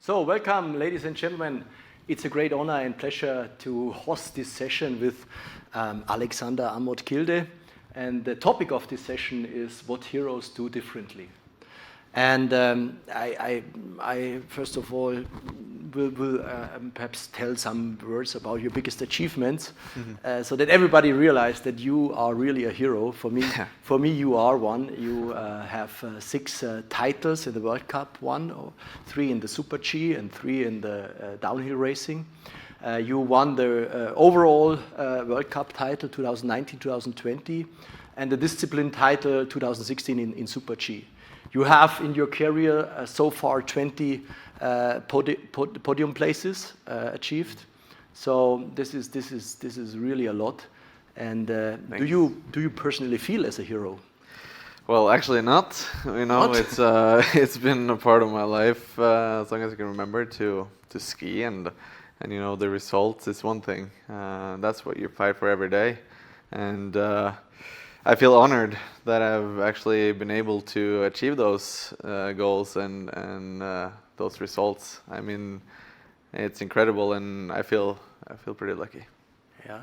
So, welcome, ladies and gentlemen. It's a great honor and pleasure to host this session with Aleksander, Aamodt, Kilde. And the topic of this session is what heroes do differently. And I first of all will perhaps tell some words about your biggest achievements, so that everybody realizes that you are really a hero. For me, you are one. You have 6 titles in the World Cup, 1 or 3 in the Super G and 3 in the downhill racing. You won the overall World Cup title 2019-2020 and the discipline title 2016 in Super G. You have in your career so far 20 podium places achieved. So this is really a lot. And do you personally feel as a hero? Well, actually not. You know, not? It's been a part of my life as long as I can remember to ski, and you know, the results is one thing. That's what you fight for every day, and I feel honored that I've actually been able to achieve those goals and those results. I mean, it's incredible, and I feel pretty lucky. Yeah,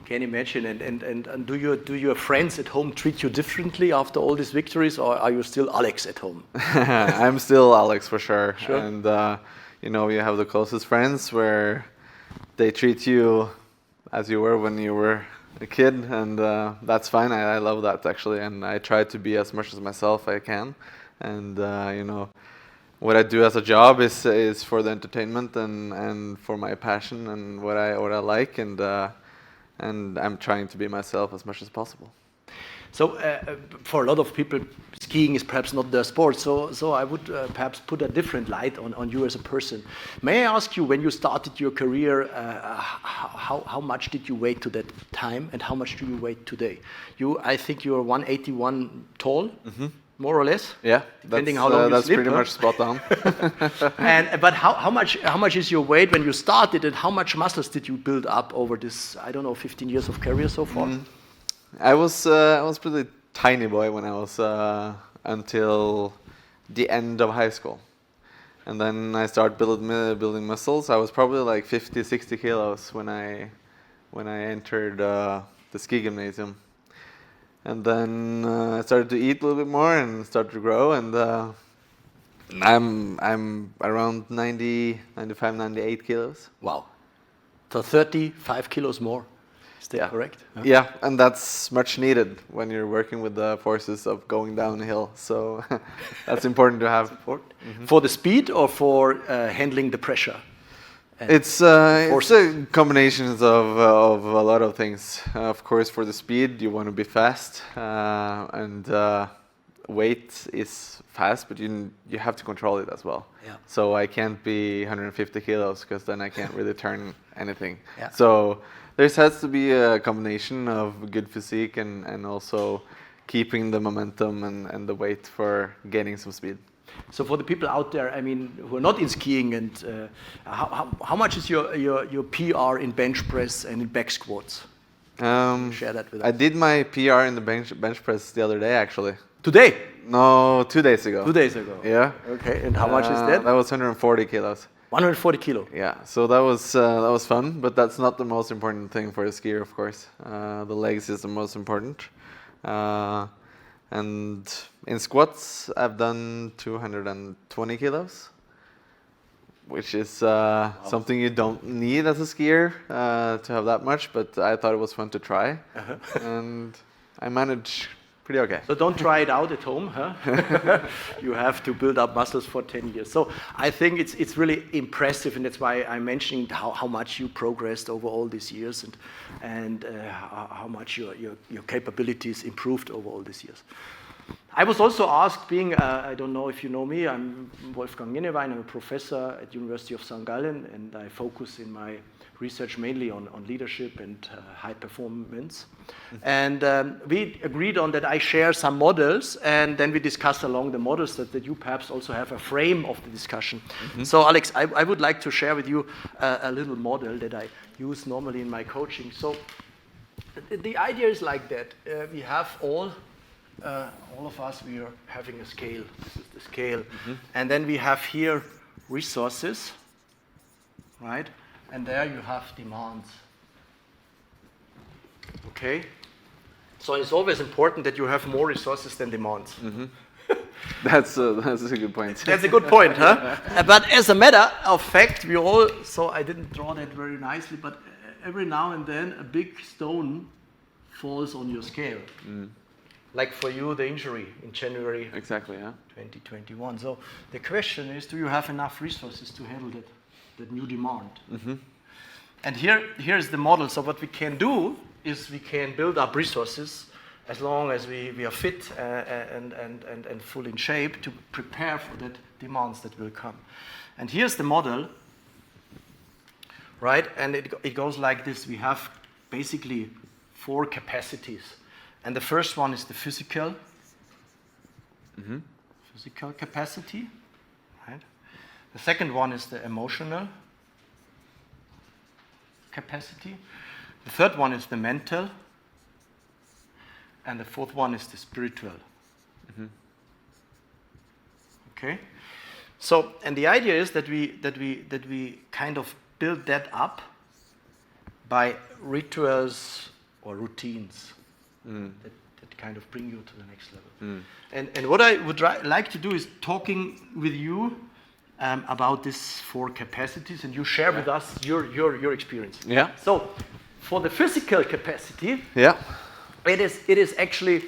can imagine. And do your friends at home treat you differently after all these victories, or are you still Alex at home? I'm still Alex for sure. Sure. And you know, you have the closest friends where they treat you as you were when you were a kid, and that's fine. I love that actually, and I try to be as much as myself I can. And you know, what I do as a job is for the entertainment and for my passion and what I like, and I'm trying to be myself as much as possible. So for a lot of people, skiing is perhaps not their sport. So I would perhaps put a different light on you as a person. May I ask you, when you started your career, how much did you weigh to that time, and how much do you weigh today? I think you are 181 tall. Mm-hmm. More or less, yeah. Depending how long you that's sleep, pretty much spot on. But how much is your weight when you started, and how much muscles did you build up over this 15 years of career so far? I was pretty tiny boy when I was until the end of high school, and then I started building muscles. I was probably like 50, 60 kilos when I entered the ski gymnasium. And then I started to eat a little bit more and started to grow, and I'm around 90, 95, 98 kilos. Wow. So 35 kilos more. Is that correct? Yeah, and that's much needed when you're working with the forces of going downhill. So that's important to have. Mm-hmm. For the speed or for handling the pressure? It's a combination of a lot of things. Of course, for the speed, you want to be fast, and weight is fast, but you have to control it as well. Yeah. So I can't be 150 kilos because then I can't really turn anything. Yeah. So there has to be a combination of good physique and also keeping the momentum and the weight for gaining some speed. So for the people out there, I mean, who are not in skiing, and how much is your PR in bench press and in back squats? Share that with us. I did my PR in the bench press the other day, actually. Today? No, 2 days ago. 2 days ago. Yeah. Okay. And how much is that? That was 140 kilos. 140 kilo. Yeah. So that was fun, but that's not the most important thing for a skier, of course. The legs is the most important. And in squats, I've done 220 kilos, which is something you don't need as a skier to have that much, but I thought it was fun to try, and I managed pretty okay. So don't try it out at home, huh? You have to build up muscles for 10 years. So I think it's really impressive, and that's why I mentioned how much you progressed over all these years, and how much your capabilities improved over all these years. I was also asked, I don't know if you know me, I'm Wolfgang Jenewein, I'm a professor at University of St.Gallen, and I focus in my research mainly on leadership and high performance. And we agreed on that I share some models, and then we discuss along the models that you perhaps also have a frame of the discussion. Mm-hmm. So Alex, I would like to share with you a little model that I use normally in my coaching. So the idea is like that. We have all of us, we are having a scale. This is the scale. Mm-hmm. And then we have here resources, right? And there you have demands. Okay? So it's always important that you have more resources than demands. Mm-hmm. That's a good point. That's a good point, huh? But as a matter of fact, we all, so I didn't draw that very nicely, but every now and then a big stone falls on your scale. Mm. Like for you, the injury in January Exactly, yeah. 2021. So the question is, do you have enough resources to handle that new demand? Mm-hmm. And here's the model. So what we can do is we can build up resources as long as we are fit and full in shape to prepare for that demands that will come. And here's the model, right? And it goes like this. We have basically 4 capacities. And the first one is the physical capacity, right? The second one is the emotional capacity. The third one is the mental. And the fourth one is the spiritual. Mm-hmm. Okay? So, and the idea is that we kind of build that up by rituals or routines that kind of bring you to the next level. And what I would like to do is talking with you about these 4 capacities, and you share with us your experience. Yeah. So, for the physical capacity, Yeah. it is actually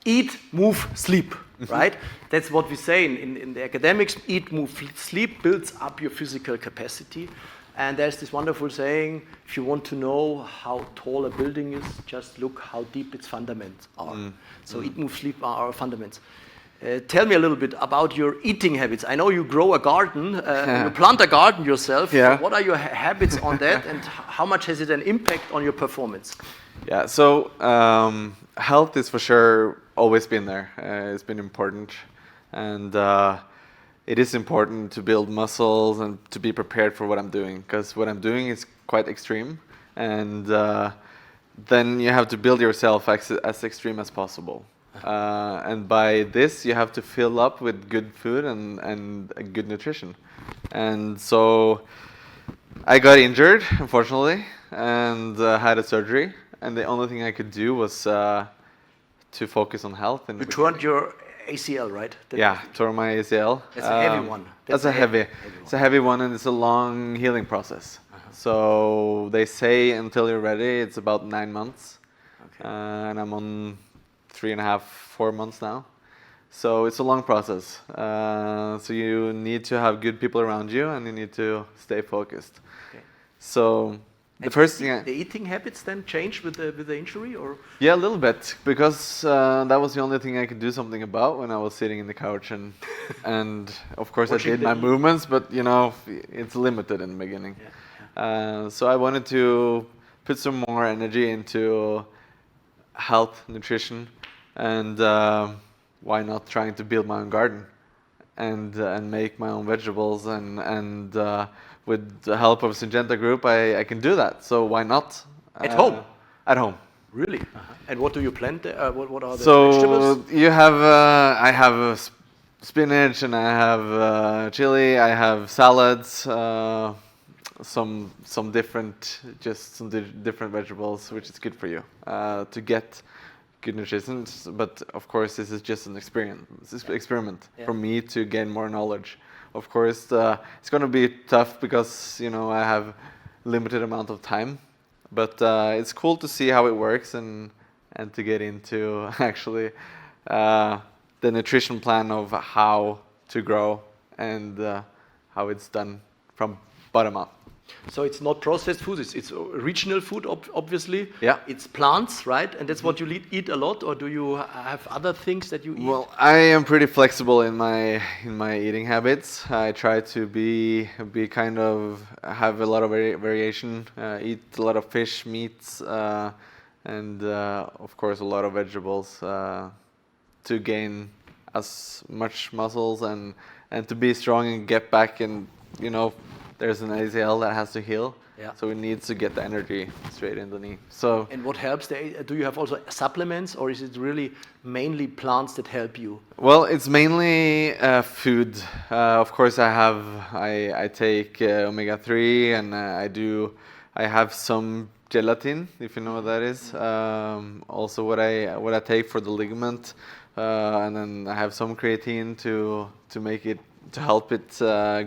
eat, move, sleep, right? That's what we say in the academics. Eat, move, sleep builds up your physical capacity. And there's this wonderful saying, if you want to know how tall a building is, just look how deep its fundaments are. So eat, move, sleep are our fundamentals. Tell me a little bit about your eating habits. I know you grow a garden, you plant a garden yourself. Yeah. What are your habits on that, and how much has it an impact on your performance? Yeah, so health is for sure always been there. It's been important. And it is important to build muscles and to be prepared for what I'm doing, because what I'm doing is quite extreme. And then you have to build yourself as extreme as possible. And by this, you have to fill up with good food and good nutrition. And so I got injured, unfortunately, and had a surgery. And the only thing I could do was to focus on health. And you turned your ACL, right? Tore my ACL. That's a heavy one. It's a heavy one, and it's a long healing process. So they say until you're ready, it's about 9 months. Okay. And I'm on 3.5, 4 months now. So it's a long process. So you need to have good people around you, and you need to stay focused. Okay. So the first thing, the eating habits then changed with the injury, or? Yeah, a little bit, because that was the only thing I could do something about when I was sitting in the couch, and of course I did my movements, but you know, it's limited in the beginning. So I wanted to put some more energy into health, nutrition, and why not trying to build my own garden and make my own vegetables, and with the help of Syngenta Group, I can do that. So why not? At home? At home. Really? And what do you plant there? What are the vegetables? So you have, I have spinach, and I have chili, I have salads, some different vegetables, which is good for you to get good nutrition. But of course, this is just an experiment for me to gain more knowledge. Of course, it's going to be tough because you know I have limited amount of time, but it's cool to see how it works and to get into actually the nutrition plan of how to grow and how it's done from bottom up. So it's not processed food, it's regional food, obviously. Yeah. It's plants, right? And that's what you eat a lot, or do you have other things that you eat? Well, I am pretty flexible in my eating habits. I try to be kind of have a lot of variation, eat a lot of fish, meats, and of course a lot of vegetables to gain as much muscles and to be strong and get back, and you know, there's an ACL that has to heal. Yeah. So it needs to get the energy straight in the knee. So And what helps? Do you have also supplements, or is it really mainly plants that help you? well, it's mainly food. Of course, I take omega-3, and I have some gelatin, if you know what that is. Also, what I take for the ligament, and then I have some creatine to make it to help it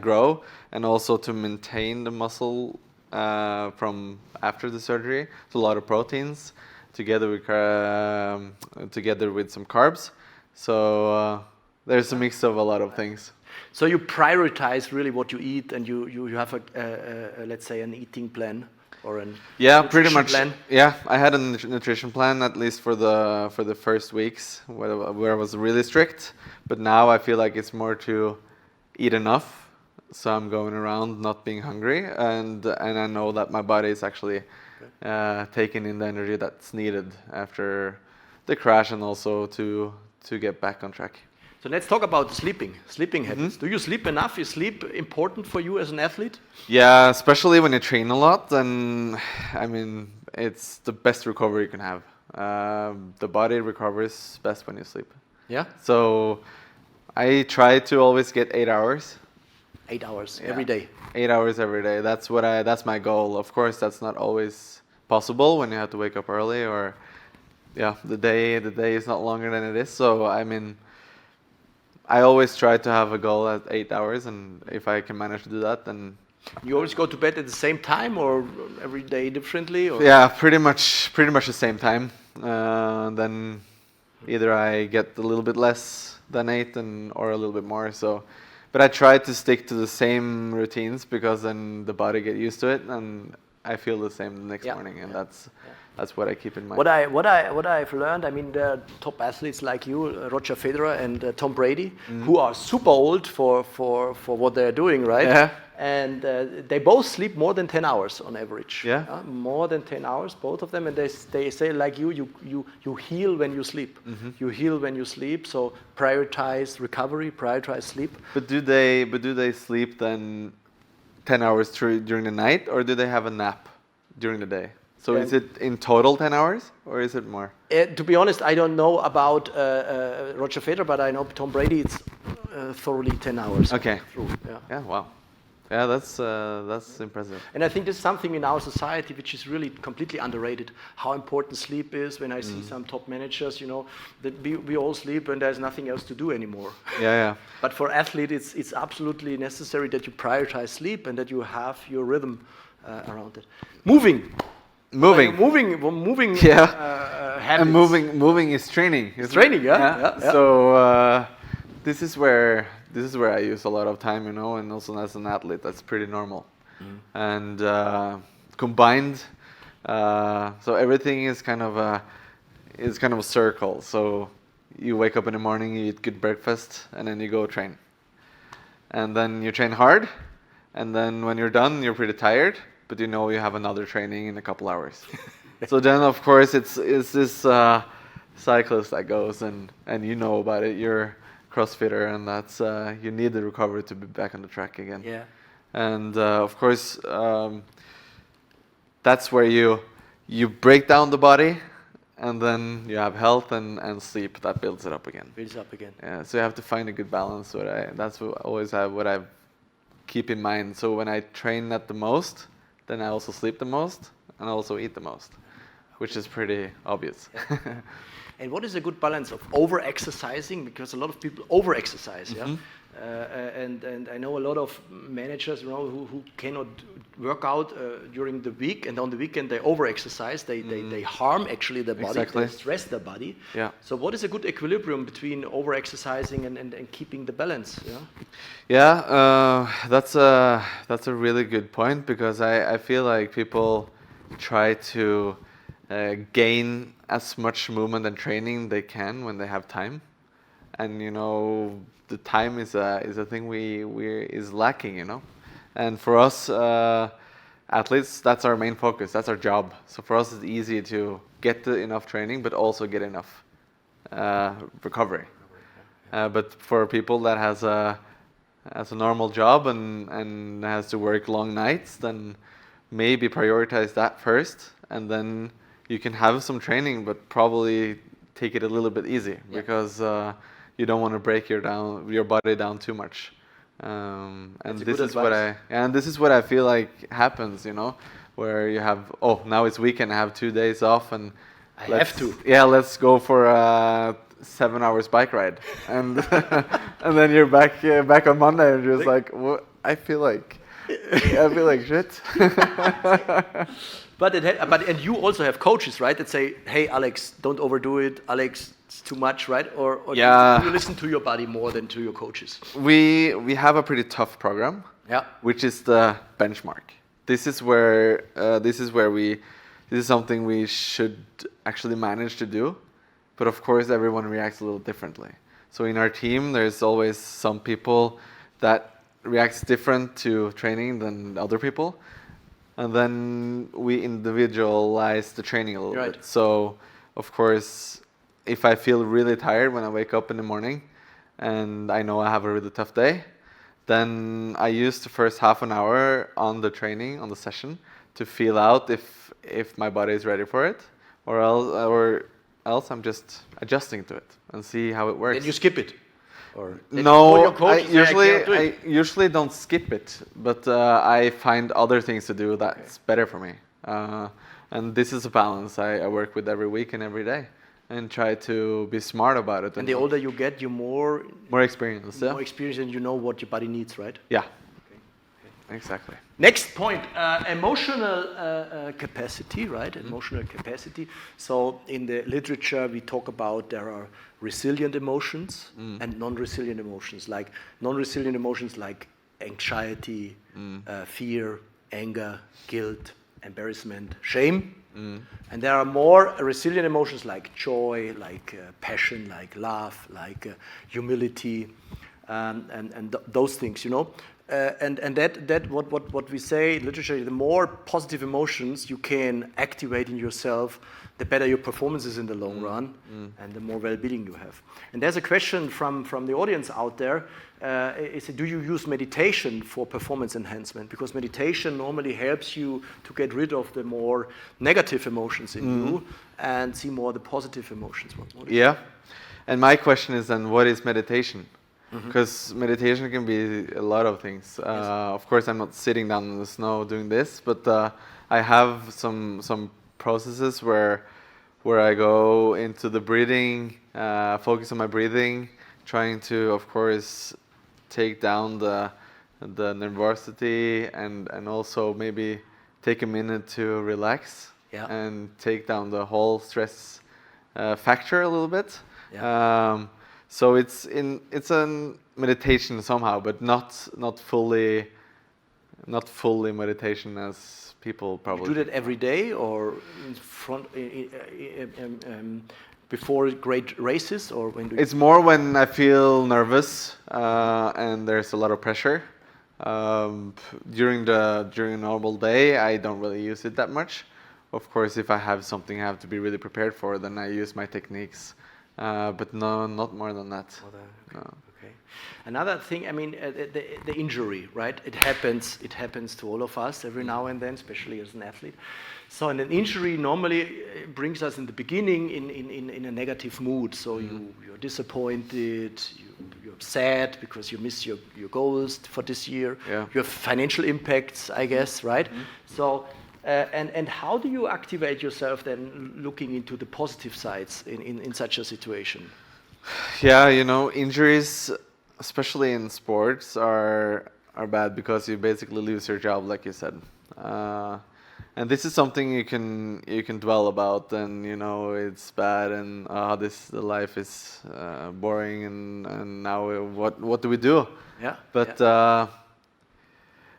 grow, and also to maintain the muscle from after the surgery. So a lot of proteins together with some carbs. So there's a mix of a lot of things. So you prioritize really what you eat, and you have let's say an eating plan or an Pretty much plan. Yeah, I had a nutrition plan, at least for the first weeks where I was really strict, but now I feel like it's more to eat enough, so I'm going around not being hungry, and I know that my body is actually taking in the energy that's needed after the crash, and also to get back on track. So let's talk about sleeping habits. Do you sleep enough? Is sleep important for you as an athlete? Yeah, especially when you train a lot, and I mean, it's the best recovery you can have. The body recovers best when you sleep. Yeah. So I try to always get 8 hours. 8 hours every day. 8 hours every day. That's my goal. Of course, that's not always possible when you have to wake up early, or the day is not longer than it is. So I mean, I always try to have a goal at 8 hours, and if I can manage to do that, then You always go to bed at the same time, or every day differently? Or? yeah, pretty much the same time. Then either I get a little bit less than 8 or a little bit more. So, but I try to stick to the same routines, because then the body get used to it, and I feel the same the next morning, and that's what I keep in mind. What I've learned, I mean, there are top athletes like you, Roger Federer and Tom Brady, who are super old for what they're doing, right? Yeah. And they both sleep more than 10 hours on average. Yeah. More than 10 hours, both of them. And they say, like you heal when you sleep. You heal when you sleep. So prioritize recovery, prioritize sleep. But do they sleep then 10 hours during the night, or do they have a nap during the day? So is it in total 10 hours, or is it more? To be honest, I don't know about Roger Federer, but I know Tom Brady, it's thoroughly 10 hours. Okay. Through. Yeah, wow. Yeah, that's impressive. And I think there's something in our society which is really completely underrated, how important sleep is. When I see some top managers, that we all sleep and there's nothing else to do anymore. Yeah. But for athletes, it's absolutely necessary that you prioritize sleep and that you have your rhythm around it. Moving. Yeah. Habits. And moving is training. It's training, yeah. So this is where I use a lot of time, and also as an athlete, that's pretty normal. And combined, so everything is kind of a circle. So you wake up in the morning, you eat good breakfast, and then you go train. And then you train hard, and then when you're done, you're pretty tired, but you have another training in a couple hours. So then, of course, it's this cyclist that goes, and you know about it. You're CrossFitter, and that's you need the recovery to be back on the track again. Yeah. And of course, that's where you break down the body, and then you have health and sleep that builds it up again. Yeah. So you have to find a good balance. That's what I keep in mind. So when I train at the most, then I also sleep the most, and I also eat the most, which is pretty obvious. Yeah. And what is a good balance of over-exercising? Because a lot of people over-exercise, and I know a lot of managers, who cannot work out during the week, and on the weekend they over-exercise. They harm actually their body. Exactly. They stress their body. Yeah. So what is a good equilibrium between over-exercising and keeping the balance? That's a really good point, because I feel like people try to gain as much movement and training they can when they have time, and the time is a thing is lacking, and for us athletes, that's our main focus, that's our job. So for us, it's easy to get enough training, but also get enough recovery. But for people that has a normal job and has to work long nights, then maybe prioritize that first, and then you can have some training, but probably take it a little bit easy because you don't want to break your body down too much. And this is what I feel like happens, where you have now it's weekend, I have 2 days off, and let's go for a 7 hours bike ride, and and then you're back on Monday, and you're just like, what? I feel like shit. But you also have coaches, right? That say, "Hey, Alex, don't overdo it. Alex, it's too much," right? Or do you listen to your body more than to your coaches? We have a pretty tough program. Yeah. Which is the benchmark. This is something we should actually manage to do, but of course everyone reacts a little differently. So in our team, there's always some people that reacts different to training than other people. And then we individualize the training a little bit. So, of course, if I feel really tired when I wake up in the morning and I know I have a really tough day, then I use the first half an hour on the training, on the session, to feel out if my body is ready for it, or else I'm just adjusting to it and see how it works. Then you skip it? Or no, I usually don't skip it, but I find other things to do that's better for me. And this is a balance I work with every week and every day, and try to be smart about it. And the older you get, you're more experience. More experience, and you know what your body needs, right? Yeah. Exactly. Next point, emotional capacity, right? Emotional capacity. So in the literature, we talk about there are resilient emotions and non-resilient emotions. Like non-resilient emotions like anxiety, fear, anger, guilt, embarrassment, shame. And there are more resilient emotions like joy, like passion, like love, like humility, and those things, and that what we say in literature, the more positive emotions you can activate in yourself, the better your performance is in the long run, and the more well-being you have. And there's a question from the audience out there. Do you use meditation for performance enhancement? Because meditation normally helps you to get rid of the more negative emotions in you and see more the positive emotions. Yeah. And my question is then, what is meditation? Because meditation can be a lot of things. Of course, I'm not sitting down in the snow doing this, but I have some processes where I go into the breathing, focus on my breathing, trying to, of course, take down the nervosity and also maybe take a minute to relax and take down the whole stress factor a little bit. So it's a meditation somehow, but not fully meditation as people probably do that every day or before great races, or when do you? It's more when I feel nervous and there's a lot of pressure. During a normal day, I don't really use it that much. Of course, if I have something I have to be really prepared for, then I use my techniques. But no, not more than that. Okay. No. Okay. Another thing, I mean, the injury, right? It happens to all of us every now and then, especially as an athlete. So, and an injury normally brings us in the beginning in a negative mood. So you're disappointed, you're sad because you miss your goals for this year. Yeah. You have financial impacts, I guess, right? So. And how do you activate yourself then, looking into the positive sides in such a situation? Yeah, injuries, especially in sports, are bad because you basically lose your job, like you said. And this is something you can dwell about, and it's bad, and the life is boring, and now what do we do? Yeah. But.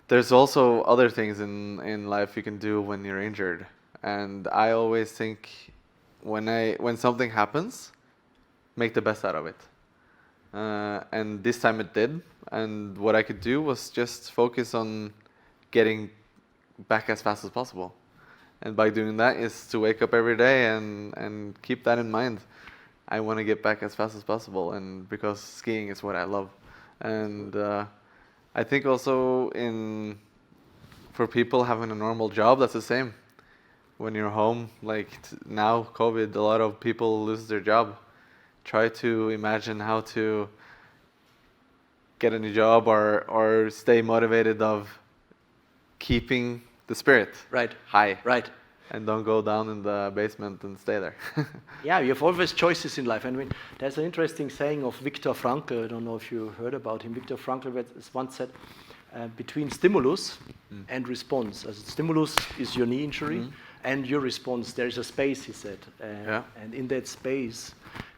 There's also other things in life you can do when you're injured, and I always think when something happens, make the best out of it. And this time it did, and what I could do was just focus on getting back as fast as possible. And by doing that is to wake up every day and keep that in mind. I want to get back as fast as possible, and because skiing is what I love. And I think also For people having a normal job, that's the same. When you're home, like now, COVID, a lot of people lose their job. Try to imagine how to get a new job or stay motivated of keeping the spirit high. Right. And don't go down in the basement and stay there. Yeah, you have always choices in life. I mean, there's an interesting saying of Viktor Frankl. I don't know if you heard about him. Viktor Frankl once said, between stimulus and response. As stimulus is your knee injury, and your response, there is a space, he said. And in that space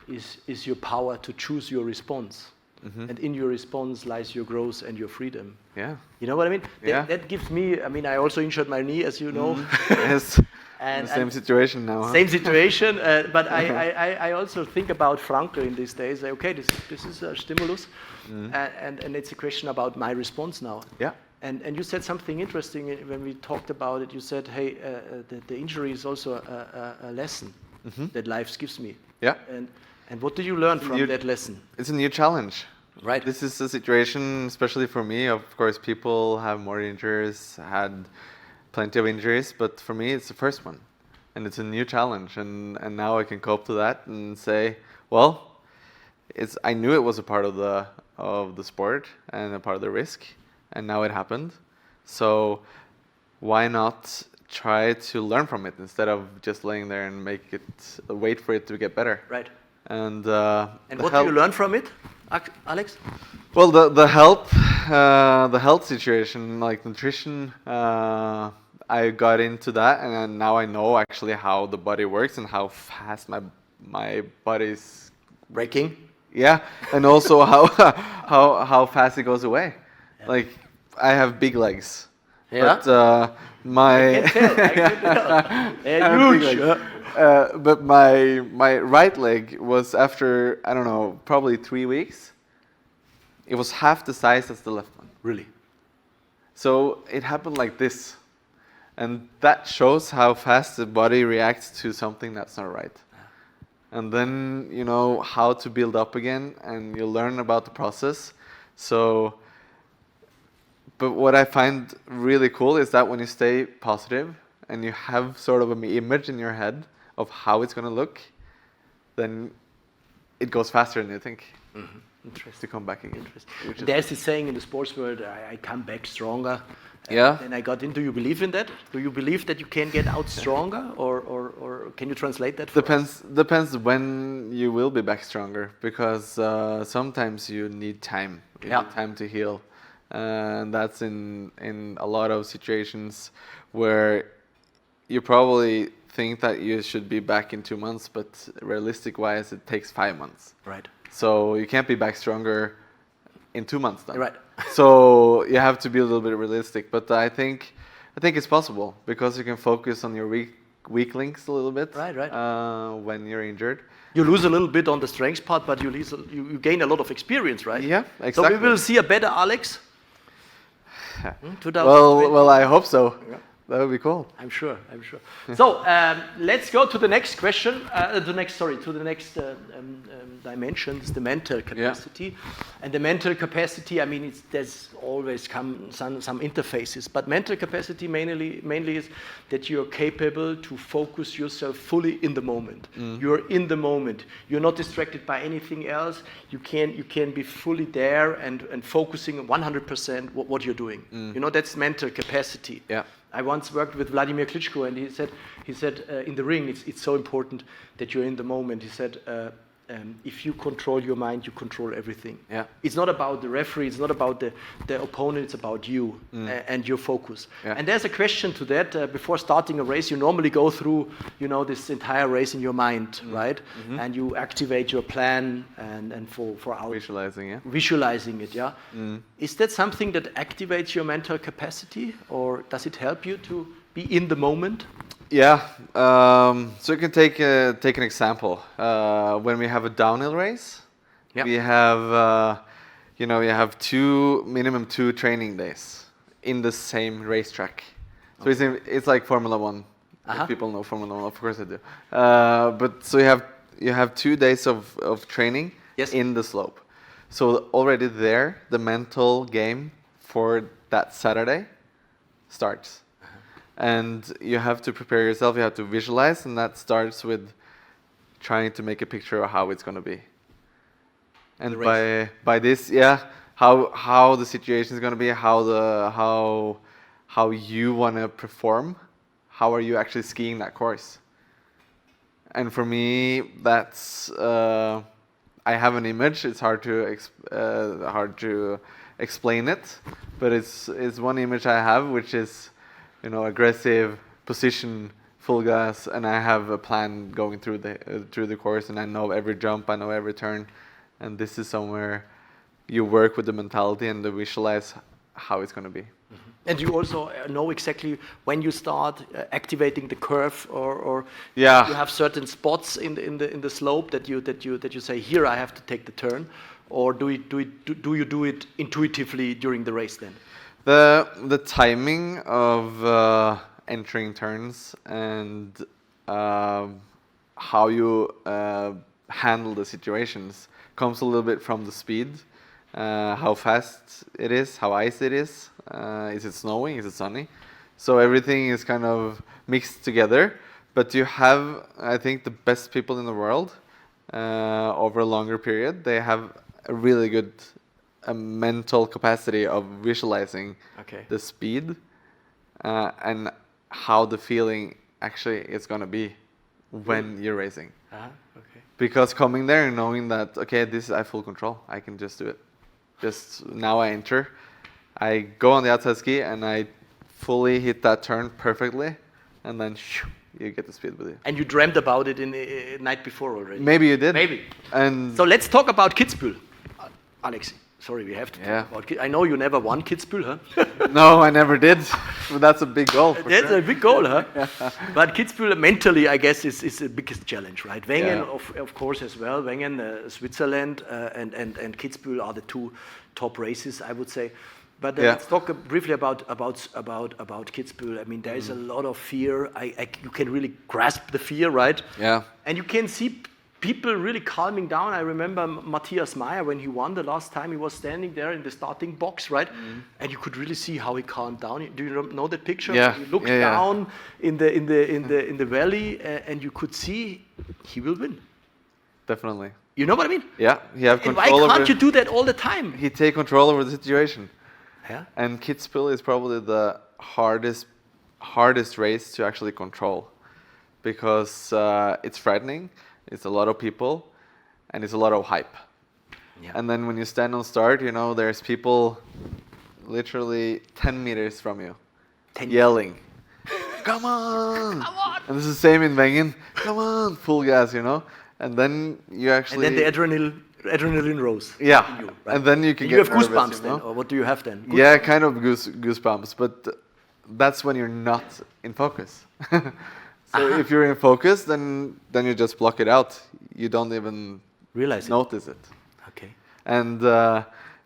is your power to choose your response. And in your response lies your growth and your freedom. Yeah. You know what I mean? Yeah. That gives me, I mean, I also injured my knee, as you know. Yes. And same situation now. Huh? Same situation, but I also think about Frankl in these days. Okay, this is a stimulus, and it's a question about my response now. Yeah. And you said something interesting when we talked about it. You said, hey, the injury is also a lesson that life gives me. Yeah. And what do you learn from that lesson? It's a new challenge. Right. This is a situation, especially for me. Of course, people have more injuries, had plenty of injuries, but for me, it's the first one, and it's a new challenge. And now I can cope to that and say, well, I knew it was a part of the sport and a part of the risk, and now it happened. So why not try to learn from it instead of just laying there and wait for it to get better? Right. And what do you learn from it, Alex? Well, the health situation, like nutrition, I got into that, and now I know actually how the body works and how fast my body's breaking. Yeah, and also how fast it goes away. Yeah. Like I have big legs. Yeah. But my I can tell. They're huge. But my right leg was after, I don't know, probably 3 weeks. It was half the size as the left one. Really? So it happened like this. And that shows how fast the body reacts to something that's not right. And then you know how to build up again, and you learn about the process. So, but what I find really cool is that when you stay positive and you have sort of an image in your head of how it's going to look, then it goes faster than you think. Interesting. To come back again. There's this saying in the sports world, I come back stronger. Yeah. And I got in. Do you believe in that? Do you believe that you can get out stronger, or can you translate that for us? Depends when you will be back stronger, because sometimes you need time. You need time to heal. And that's in a lot of situations where you probably think that you should be back in 2 months, but realistic-wise, it takes 5 months. Right. So you can't be back stronger in 2 months then. Right. So you have to be a little bit realistic. But I think it's possible, because you can focus on your weak links a little bit. Right. When you're injured. You lose a little bit on the strength part, but you gain a lot of experience, right? Yeah, exactly. So we will see a better Alex. Well, I hope so. Yeah. That would be cool. I'm sure. So let's go to the next question. To the next dimension, the mental capacity. Yeah. And the mental capacity, I mean, there's always some interfaces, but mental capacity mainly is that you're capable to focus yourself fully in the moment. You're in the moment. You're not distracted by anything else. You can be fully there and focusing 100% what you're doing. You know, that's mental capacity. Yeah. I once worked with Vladimir Klitschko, and he said in the ring, it's so important that you're in the moment. He said, if you control your mind, you control everything. Yeah. It's not about the referee, it's not about the opponent, it's about you and your focus. Yeah. And there's a question to that. Before starting a race, you normally go through, this entire race in your mind, right? Mm-hmm. And you activate your plan and for our visualizing it, yeah. Is that something that activates your mental capacity, or does it help you to be in the moment? Yeah, so you can take an example. When we have a downhill race, we have, you have minimum two training days in the same racetrack. So it's like Formula One. If people know Formula One, of course they do. But so you have 2 days of training in the slope. So already there, the mental game for that Saturday starts. And you have to prepare yourself, you have to visualize, and that starts with trying to make a picture of how it's going to be. And by this, how the situation is going to be, how you want to perform, how are you actually skiing that course. And for me, that's I have an image. It's hard to explain it, but it's one image I have, which is, aggressive position, full gas, and I have a plan going through the course, and I know every jump, I know every turn, and this is somewhere you work with the mentality and to visualize how it's going to be. Mm-hmm. And you also know exactly when you start activating the curve, or you have certain spots in the slope that you say, here I have to take the turn, or do you do it intuitively during the race then? The timing of entering turns and how you handle the situations comes a little bit from the speed, how fast it is, how icy it is it snowing, is it sunny? So everything is kind of mixed together, but you have, I think, the best people in the world over a longer period. They have a really good mental capacity of visualizing the speed and how the feeling actually is going to be when you're racing. Because coming there and knowing that, this is I have full control, I can just do it. Just now I enter, I go on the outside ski and I fully hit that turn perfectly, and then you get the speed with you. And you dreamt about it in the night before already? Maybe you did. Maybe. And so let's talk about Kitzbühel, Alex. Sorry, we have to talk about Kitzbühel. I know you never won Kitzbühel, huh? No, I never did. But that's a big goal. That's a big goal, huh? But Kitzbühel mentally, I guess, is the biggest challenge, right? Wengen, of course, as well. Wengen, Switzerland, and Kitzbühel are the two top races, I would say. But let's talk briefly about Kitzbühel. I mean, there is a lot of fear. You can really grasp the fear, right? Yeah. And you can see people really calming down. I remember Matthias Meyer, when he won the last time, he was standing there in the starting box, right? And you could really see how he calmed down. Do you know that picture? Yeah. He looked down in the valley, and you could see he will win. Definitely. You know what I mean? Yeah, he have control. And why can't you do that all the time? He take control over the situation. Yeah. And Kitzbühel is probably the hardest race to actually control, because it's frightening. It's a lot of people, and it's a lot of hype. Yeah. And then when you stand on start, there's people literally 10 meters from you, yelling, "Come on!" Come on! And this is the same in Wengen. Come on, full gas, And then you actually. And then the adrenaline rose. Yeah, you, right? And then you can get you have nervous, goosebumps then, or what do you have then? Goosebumps? Yeah, kind of goosebumps, but that's when you're not in focus. So if you're in focus, then you just block it out. You don't even notice it. Okay. And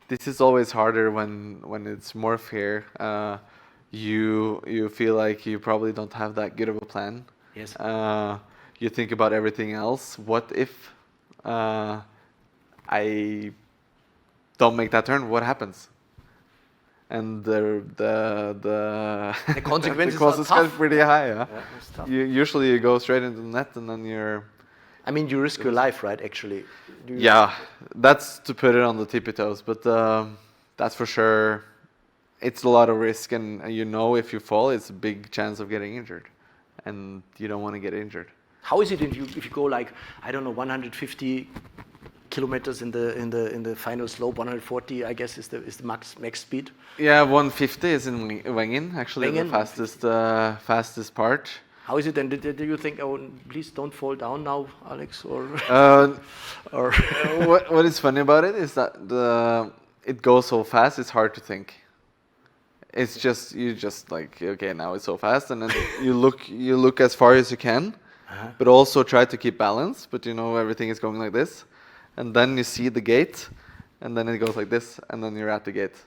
this is always harder when it's more fair. You feel like you probably don't have that good of a plan. Yes. You think about everything else. What if I don't make that turn? What happens? And the consequences are tough. Pretty high. Yeah, it's tough. Usually you go straight into the net, and then you're. I mean, you risk your life, right? Actually. That's to put it on the tippy toes, but that's for sure. It's a lot of risk, and if you fall, it's a big chance of getting injured, and you don't want to get injured. How is it if you go 150 kilometers in the final slope? 140, I guess, is the max speed. Yeah, 150 is in Wengen, actually. Wengen? The fastest part. How is it? And do you think, please don't fall down now, Alex, or? Or what is funny about it is that it goes so fast. It's hard to think. It's just now it's so fast, and then you look as far as you can, but also try to keep balance. But everything is going like this. And then you see the gate, and then it goes like this, and then you're at the gate.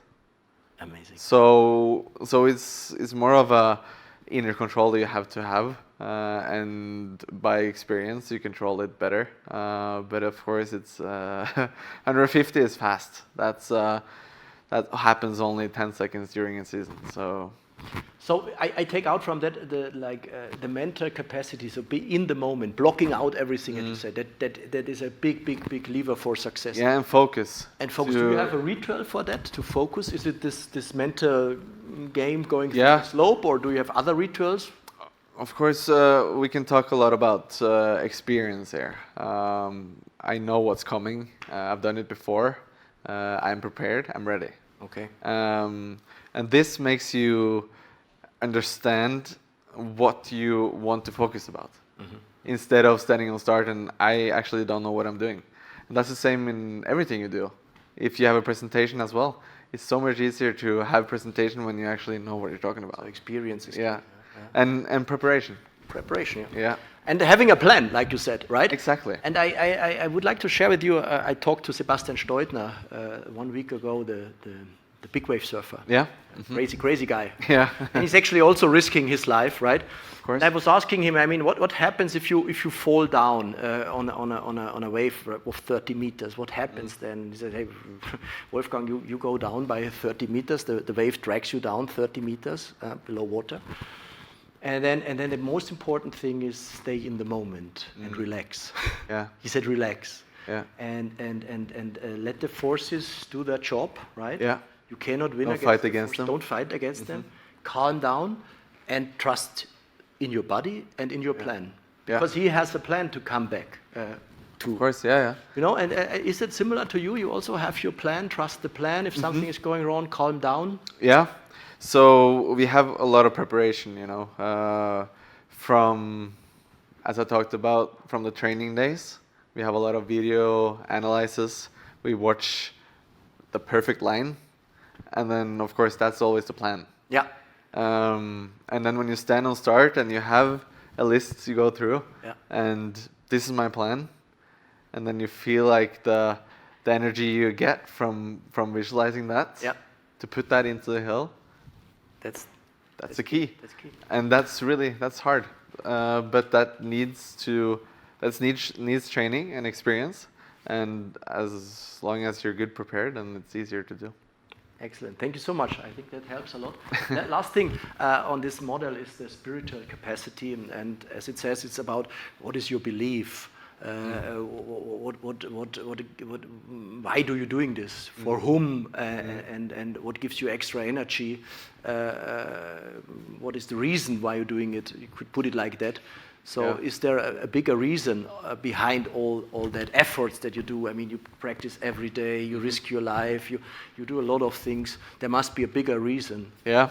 Amazing. So it's more of a inner control that you have to have, and by experience you control it better. But of course, it's 150 is fast. That happens only 10 seconds during a season. So So I take out from that the mental capacity, so be in the moment, blocking out everything. As you said, that is a big lever for success. Yeah, and focus. And focus. Do you have a ritual for that to focus? Is it this mental game going through the slope, or do you have other rituals? Of course, we can talk a lot about experience here. I know what's coming. I've done it before. I'm prepared. I'm ready. Okay. And this makes you understand what you want to focus about. Instead of standing on start and I actually don't know what I'm doing. And that's the same in everything you do. If you have a presentation as well, it's so much easier to have presentation when you actually know what you're talking about. So experience is yeah. And preparation. Preparation, yeah. And having a plan, like you said, right? Exactly. And I would like to share with you, I talked to Sebastian Steutner 1 week ago, the big wave surfer. Yeah. Crazy guy. Yeah. And he's actually also risking his life, right? Of course. And I was asking him, I mean, what happens if you fall down on a wave of 30 meters? What happens then? He said, hey, Wolfgang, you go down by 30 meters. The wave drags you down 30 meters below water. And then the most important thing is stay in the moment and relax. Yeah. He said relax. Yeah. And let the forces do their job, right? Yeah. You cannot win Don't against fight against them. Don't fight against them. Calm down and trust in your body and in your plan. Yeah. Because he has a plan to come back. Of course, yeah. You know, and is it similar to you? You also have your plan, trust the plan. If something is going wrong, calm down. Yeah. So we have a lot of preparation, you know, from, as I talked about, from the training days. We have a lot of video analysis. We watch the perfect line. And then, of course, that's always the plan. Yeah. And then when you stand on start and you have a list you go through, and this is my plan, and then you feel like the energy you get from visualizing that, to put that into the hill, that's the key. That's key. And that's hard. But that needs training and experience. And as long as you're good prepared, then it's easier to do. Excellent. Thank you so much. I think that helps a lot. Last thing on this model is the spiritual capacity. And as it says, it's about what is your belief? Why do you doing this? For whom? And what gives you extra energy? What is the reason why you're doing it? You could put it like that. So is there a bigger reason behind all that efforts that you do? I mean, you practice every day, you risk your life, you do a lot of things. There must be a bigger reason. Yeah.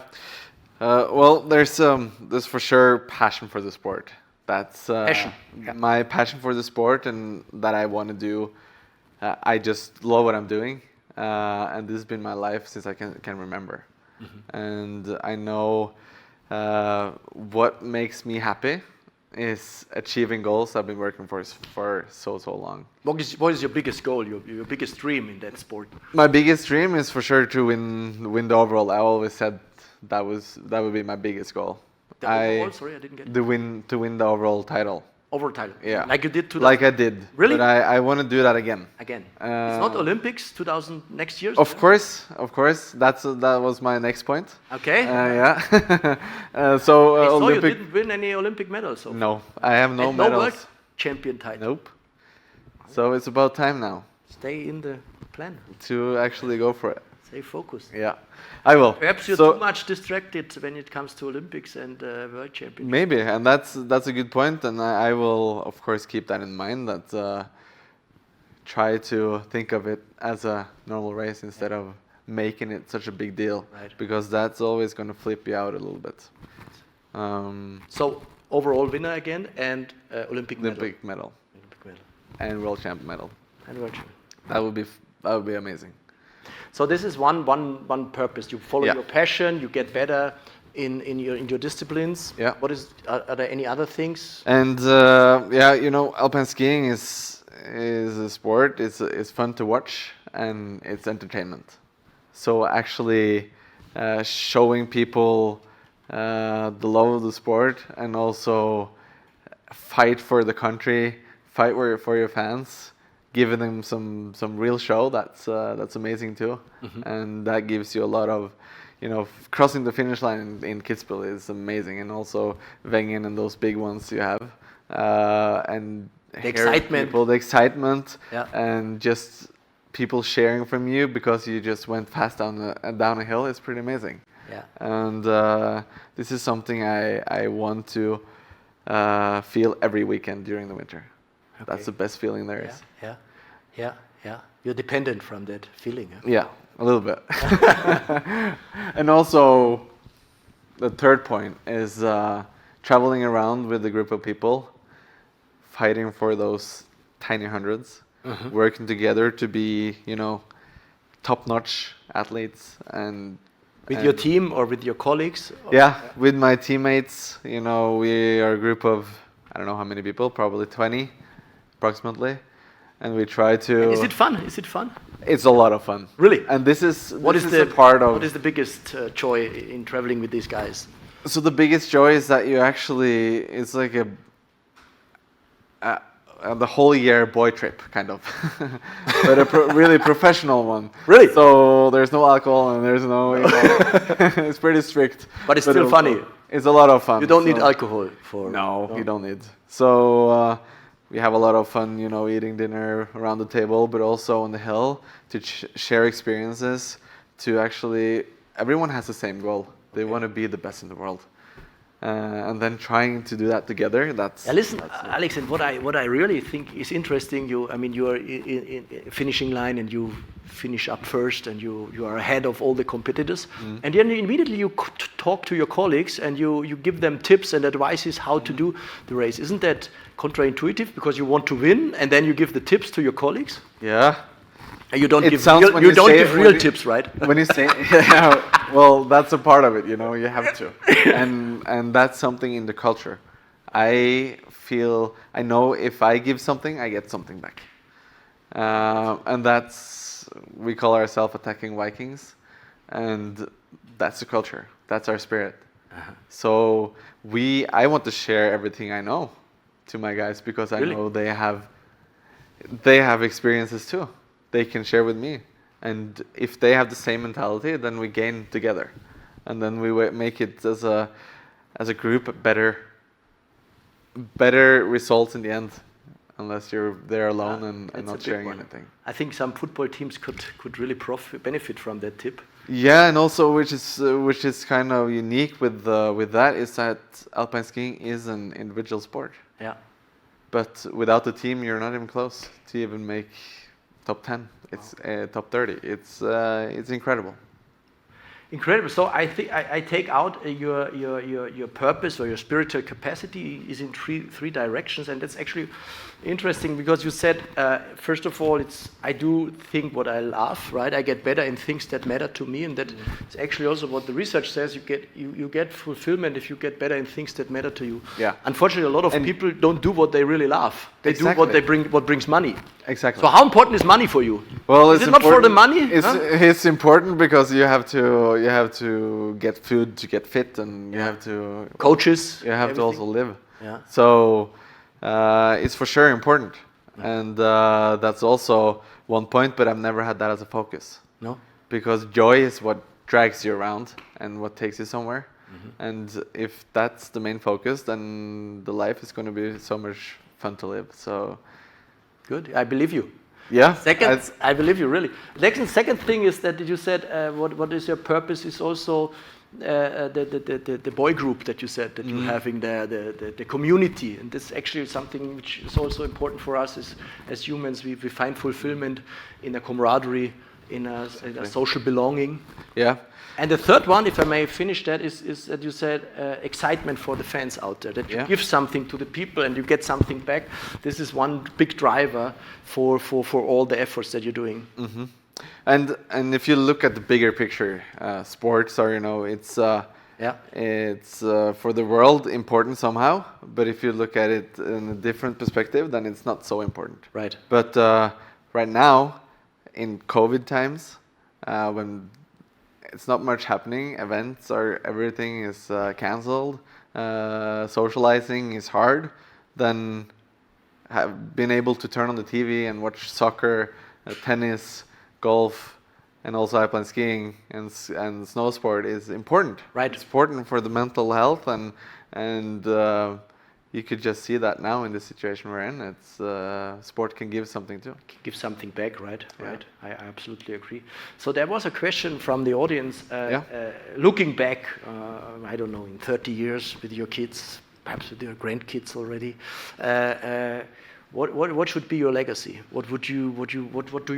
Well, there's for sure passion for the sport. That's my passion for the sport, and that I want to do. I just love what I'm doing, and this has been my life since I can remember. And I know what makes me happy is achieving goals I've been working for so long. What is your biggest goal, your biggest dream in that sport? My biggest dream is for sure to win the overall. I always said that would be my biggest goal. The overall? Sorry, I didn't get it. To win the overall title. Overall title? Yeah. Like you did 2000? Like I did. Really? But I want to do that again. Again. It's not Olympics 2000 next year? Of course. That was my next point. Okay. Yeah. So Olympic. you didn't win any Olympic medals? So no, I have no and medals. No world champion title? Nope. So it's about time now. Stay in the plan. To actually go for it. Stay focused. Yeah, I will. Perhaps you're too much distracted when it comes to Olympics and World Championships. Maybe, and that's a good point, and I will of course keep that in mind. That try to think of it as a normal race instead of making it such a big deal, because that's always going to flip you out a little bit. So overall winner again, and Olympic medal. Olympic medal. And world champ medal. And world champ. That would be amazing. So this is one purpose. You follow your passion. You get better in your disciplines. Yeah. Are there any other things? And alpine skiing is a sport. It's fun to watch, and it's entertainment. So actually, showing people the love of the sport, and also fight for the country, fight for your fans. Giving them some real show, that's amazing too, and that gives you a lot of, crossing the finish line in Kitzbühel is amazing, and also Wengen and those big ones you have, and the excitement, the excitement, yeah. and just people sharing from you because you just went fast down a hill is pretty amazing. Yeah. And this is something I want to feel every weekend during the winter. Okay. That's the best feeling there is. Yeah. You're dependent from that feeling. Huh? Yeah, a little bit. And also, the third point is traveling around with a group of people, fighting for those tiny hundreds, working together to be, top-notch athletes and. With your team or with your colleagues? Yeah, with my teammates. We are a group of, I don't know how many people, probably 20 approximately. And we try to... And is it fun? It's a lot of fun. Really? And this is what is the biggest joy in traveling with these guys? So the biggest joy is that you actually, it's like the whole year boy trip, kind of. But a really professional one. Really? So there's no alcohol and there's no, it's pretty strict. But it's still funny. It's a lot of fun. You don't need alcohol for... No, you don't need. So we have a lot of fun, eating dinner around the table, but also on the hill to share experiences, to actually, everyone has the same goal. They want to be the best in the world. And then trying to do that together, that's... Yeah, listen, Alex, and what I really think is interesting, you are in finishing line and you finish up first and you are ahead of all the competitors. And then immediately you talk to your colleagues and you give them tips and advices how to do the race. Isn't that counterintuitive because you want to win and then you give the tips to your colleagues? Yeah. You don't give real tips, right? When you say, well, that's a part of it, you have to. And that's something in the culture. I know if I give something, I get something back. And we call ourselves attacking Vikings. And that's the culture. That's our spirit. So I want to share everything I know to my guys because I know they have experiences too. They can share with me, and if they have the same mentality, then we gain together, and then we make it as a group better results in the end, unless you're there alone and not sharing anything. I think some football teams could really benefit from that tip. Yeah, and also which is kind of unique with that is that alpine skiing is an individual sport. Yeah. But without the team, you're not even close to even make top 10. It's top 30. It's incredible. Incredible. So I think I take out your purpose or your spiritual capacity is in three directions, and that's actually interesting because you said first of all I do think what I love, right? I get better in things that matter to me, and that's actually also what the research says. You get fulfillment if you get better in things that matter to you. Yeah. Unfortunately, a lot of people don't do what they really love. They do what brings money. Exactly. So how important is money for you? Well, is it not for the money? It's important because you have to get food to get fit, and you have to coaches. You have to also live. Yeah. So it's for sure important, and that's also one point. But I've never had that as a focus. No. Because joy is what drags you around and what takes you somewhere. And if that's the main focus, then the life is going to be so much fun to live. So. Good. I believe you. Yeah. I believe you really. Second thing is that you said what is your purpose is also the boy group that you said that you're having the community, and this is actually something which is also important for us as humans. We find fulfillment in a camaraderie, in a social belonging. Yeah. And the third one, if I may finish that, is that you said excitement for the fans out there, that you give something to the people and you get something back. This is one big driver for all the efforts that you're doing. Mm-hmm. And if you look at the bigger picture, sports are, it's for the world important somehow. But if you look at it in a different perspective, then it's not so important. Right. But right now, in COVID times, when it's not much happening, everything is cancelled, socializing is hard, then have been able to turn on the TV and watch soccer, tennis, golf, and also alpine skiing and snow sport is important. Right. It's important for the mental health, and you could just see that now in the situation we're in. It's sport can give something too. Give something back, right? Yeah. Right. I absolutely agree. So there was a question from the audience. Yeah. Looking back, I don't know, in 30 years with your kids, perhaps with your grandkids already, what should be your legacy? What do you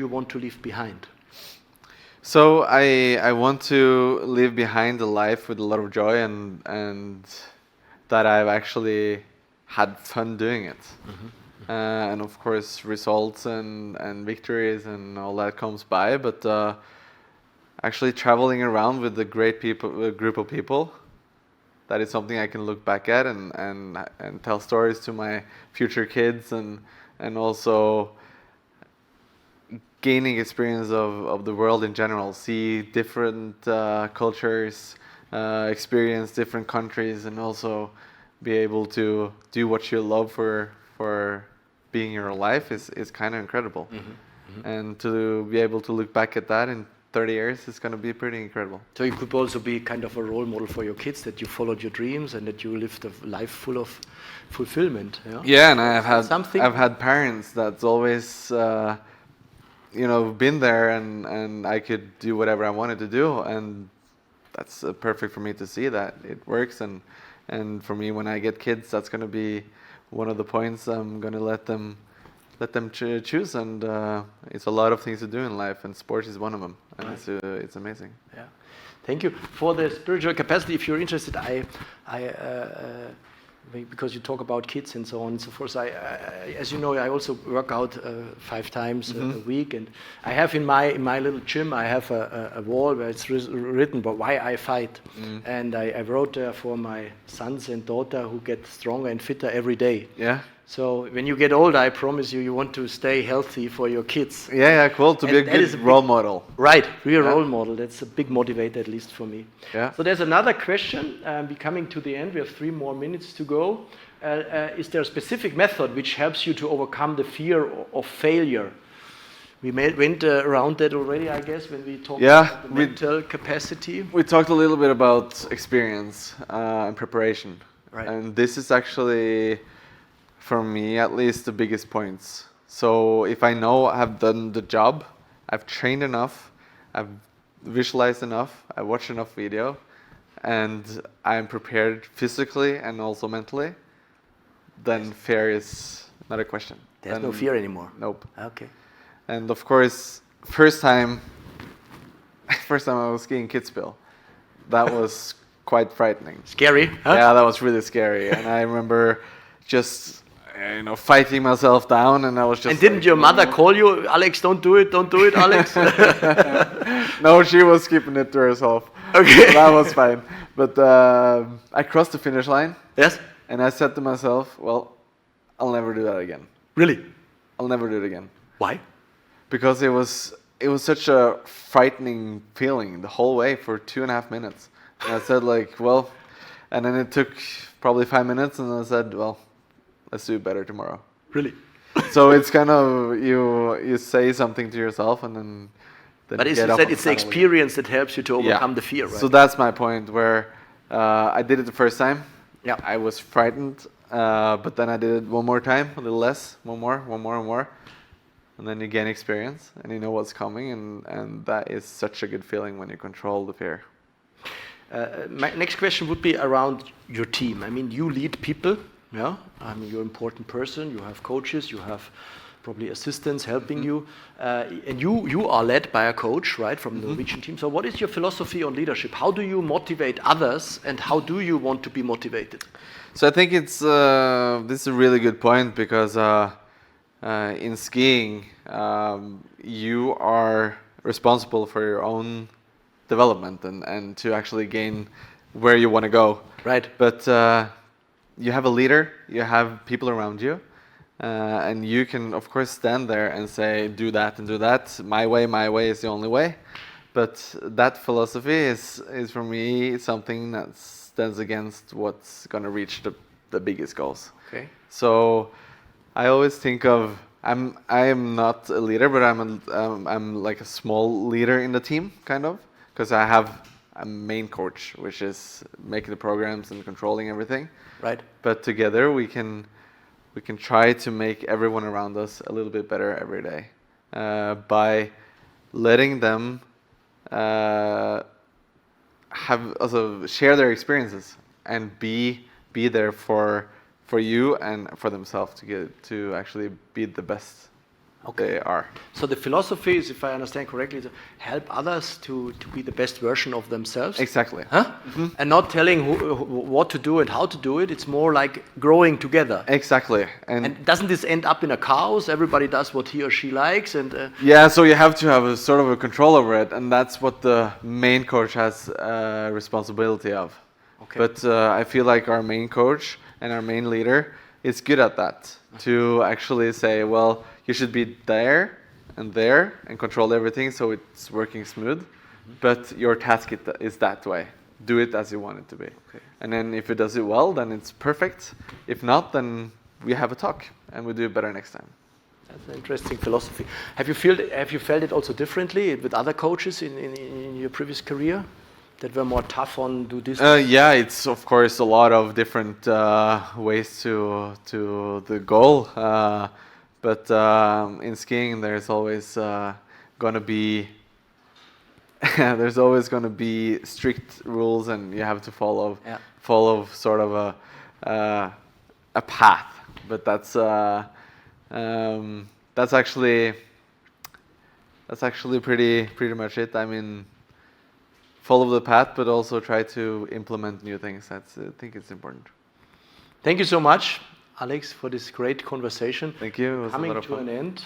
want to leave behind? So I want to leave behind a life with a lot of joy and that I've actually had fun doing it. And of course results and victories and all that comes by, but actually traveling around with a group of people, that is something I can look back at and tell stories to my future kids and also gaining experience of the world in general, see different cultures, experience different countries, and also be able to do what you love for being your life is kind of incredible. And to be able to look back at that in 30 years is going to be pretty incredible. So you could also be kind of a role model for your kids, that you followed your dreams and that you lived a life full of fulfillment. Yeah, and I've had parents that's always been there, and I could do whatever I wanted to do, and that's perfect for me to see that it works. And for me, when I get kids, that's going to be one of the points I'm going to let them choose. And it's a lot of things to do in life, and sports is one of them, and it's amazing. Yeah, thank you for the spiritual capacity. If you're interested, because you talk about kids and so on and so forth. As you know, I also work out 5 times a week, and I have in my little gym, I have a wall where it's written about why I fight, and I wrote there for my sons and daughter who get stronger and fitter every day. Yeah. So when you get older, I promise you want to stay healthy for your kids. Yeah, cool. To be a good role model. Right, real role model. That's a big motivator, at least for me. Yeah. So there's another question. We're coming to the end. We have 3 more minutes to go. Is there a specific method which helps you to overcome the fear of failure? We went around that already, I guess, when we talked about the mental capacity. We talked a little bit about experience and preparation. Right. And this is actually, for me at least, the biggest points. So if I know I've done the job, I've trained enough, I've visualized enough, I watched enough video, and I'm prepared physically and also mentally, then fear is not a question. There's no fear anymore. Nope. Okay. And of course, first time I was skiing Kitzbühel, that was quite frightening. Scary, huh? Yeah, that was really scary. And I remember just fighting myself down, and I was just. And didn't your mother call you, Alex? Don't do it, Alex. No, she was keeping it to herself. Okay. So that was fine. But I crossed the finish line. Yes. And I said to myself, well, I'll never do that again. Really? I'll never do it again. Why? Because it was such a frightening feeling the whole way for 2.5 minutes. And I said and then it took probably 5 minutes, and I said, well, let's do it better tomorrow. Really? So it's kind of, you say something to yourself, and then but you said it's the experience that helps you to overcome the fear, right? So that's my point, where I did it the first time. Yeah. I was frightened, but then I did it one more time, a little less, one more. And then you gain experience, and you know what's coming, and that is such a good feeling when you control the fear. My next question would be around your team. I mean, you lead people, yeah? I mean, you're an important person, you have coaches, you have probably assistants helping you, and you are led by a coach, right, from the Norwegian team. So what is your philosophy on leadership? How do you motivate others, and how do you want to be motivated? So I think this is a really good point, because in skiing, you are responsible for your own development and to actually gain where you want to go. Right. But you have a leader, you have people around you, and you can, of course, stand there and say, do that and do that. My way is the only way. But that philosophy is for me something that stands against what's going to reach the biggest goals. Okay. So I always think of I am not a leader, but I'm like a small leader in the team, kind of, because I have a main coach, which is making the programs and controlling everything. Right. But together we can try to make everyone around us a little bit better every day by letting them share their experiences and be there for you and for themselves to actually be the best they are. So the philosophy is, if I understand correctly, to help others to be the best version of themselves. Exactly. Huh? And not telling what to do and how to do it. It's more like growing together. Exactly. And doesn't this end up in a chaos? Everybody does what he or she likes, and yeah. So you have to have a sort of a control over it, and that's what the main coach has responsibility of. Okay. But I feel like our main coach and our main leader is good at that, to actually say, well, you should be there and control everything so it's working smooth. But your task is that way. Do it as you want it to be. Okay. And then if it does it well, then it's perfect. If not, then we have a talk and we do it better next time. That's an interesting philosophy. Have you felt it also differently with other coaches in your previous career that were more tough on do this? Yeah, it's of course a lot of different ways to the goal. But in skiing, there's always gonna be strict rules, and you have to follow sort of a path. But that's actually pretty much it. I mean, follow the path, but also try to implement new things. I think it's important. Thank you so much, Alex, for this great conversation. Thank you. It was Coming a lot of to fun. an end.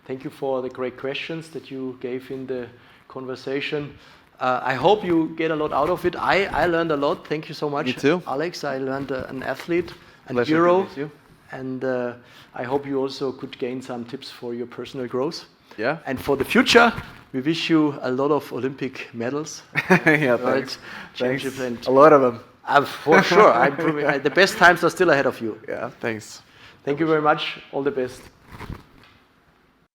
Thank you for the great questions that you gave in the conversation. I hope you get a lot out of it. I learned a lot. Thank you so much. Me too. Alex. I learned an athlete, a Pleasure to hero, meet you. and I hope you also could gain some tips for your personal growth. Yeah. And for the future, we wish you a lot of Olympic medals. Yeah, World thanks. Championships and A lot of them. for sure. The best times are still ahead of you. Yeah, thanks. Thank you very much. All the best.